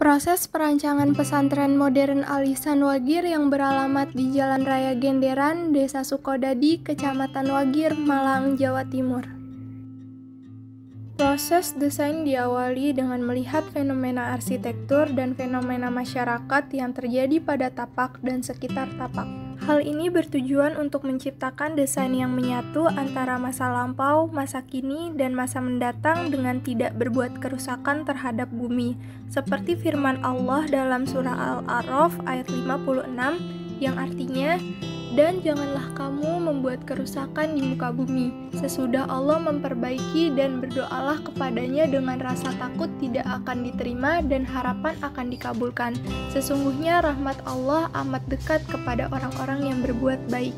Proses perancangan pesantren modern Al-Ihsan Wagir yang beralamat di Jalan Raya Genderan, Desa Sukodadi, Kecamatan Wagir, Malang, Jawa Timur. Proses desain diawali dengan melihat fenomena arsitektur dan fenomena masyarakat yang terjadi pada tapak dan sekitar tapak. Hal ini bertujuan untuk menciptakan desain yang menyatu antara masa lampau, masa kini, dan masa mendatang dengan tidak berbuat kerusakan terhadap bumi, seperti firman Allah dalam surah Al-A'raf ayat 56 yang artinya, "Dan janganlah kamu membuat kerusakan di muka bumi, sesudah Allah memperbaiki dan berdoalah kepadanya dengan rasa takut tidak akan diterima dan harapan akan dikabulkan. Sesungguhnya rahmat Allah amat dekat kepada orang-orang yang berbuat baik."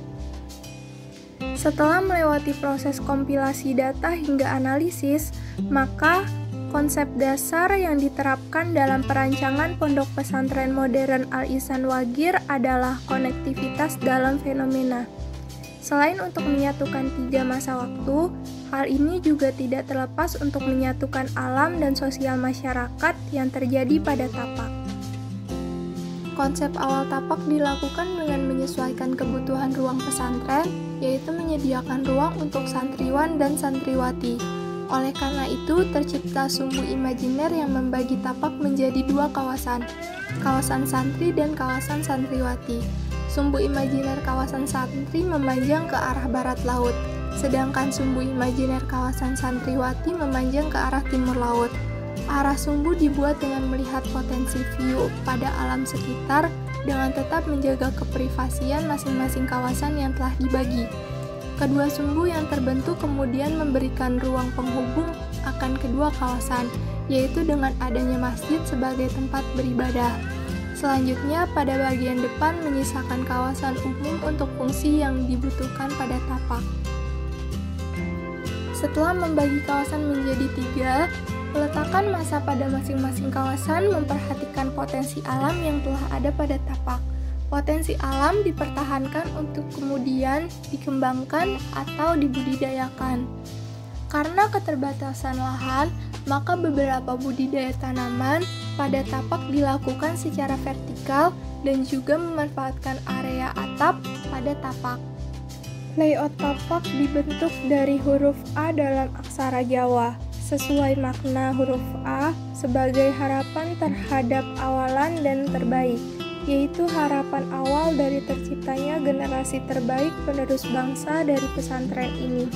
Setelah melewati proses kompilasi data hingga analisis, maka konsep dasar yang diterapkan dalam perancangan pondok pesantren modern Al-Ihsan Wagir adalah konektivitas dalam fenomena. Selain untuk menyatukan 3 masa waktu, hal ini juga tidak terlepas untuk menyatukan alam dan sosial masyarakat yang terjadi pada tapak. Konsep awal tapak dilakukan dengan menyesuaikan kebutuhan ruang pesantren, yaitu menyediakan ruang untuk santriwan dan santriwati. Oleh karena itu, tercipta sumbu imajiner yang membagi tapak menjadi 2 kawasan, kawasan santri dan kawasan santriwati. Sumbu imajiner kawasan santri memanjang ke arah barat laut, sedangkan sumbu imajiner kawasan santriwati memanjang ke arah timur laut. Arah sumbu dibuat dengan melihat potensi view pada alam sekitar dengan tetap menjaga keprivasian masing-masing kawasan yang telah dibagi. Kedua sumbu yang terbentuk kemudian memberikan ruang penghubung akan kedua kawasan, yaitu dengan adanya masjid sebagai tempat beribadah. Selanjutnya, pada bagian depan menyisakan kawasan umum untuk fungsi yang dibutuhkan pada tapak. Setelah membagi kawasan menjadi 3, peletakan masa pada masing-masing kawasan memperhatikan potensi alam yang telah ada pada tapak. Potensi alam dipertahankan untuk kemudian dikembangkan atau dibudidayakan. Karena keterbatasan lahan, maka beberapa budidaya tanaman pada tapak dilakukan secara vertikal dan juga memanfaatkan area atap pada tapak. Layout tapak dibentuk dari huruf A dalam aksara Jawa, sesuai makna huruf A sebagai harapan terhadap awalan dan terbaik, yaitu harapan awal dari terciptanya generasi terbaik penerus bangsa dari pesantren ini.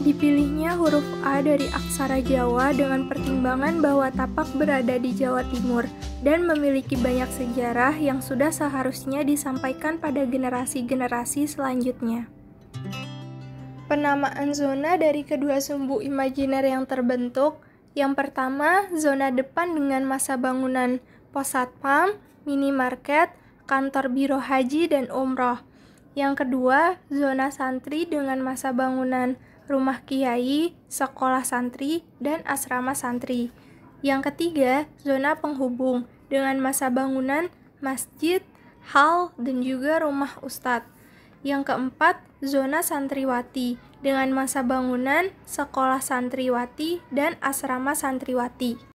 Dipilihnya huruf A dari aksara Jawa dengan pertimbangan bahwa tapak berada di Jawa Timur dan memiliki banyak sejarah yang sudah seharusnya disampaikan pada generasi-generasi selanjutnya. Penamaan zona dari kedua sumbu imajiner yang terbentuk, yang pertama, zona depan dengan masa bangunan pos satpam, minimarket, kantor biro haji dan umroh. Yang kedua, zona santri dengan masa bangunan rumah kiai, sekolah santri, dan asrama santri. Yang ketiga, zona penghubung dengan masa bangunan masjid, hal, dan juga rumah ustadz. Yang keempat, zona santriwati dengan masa bangunan sekolah santriwati dan asrama santriwati.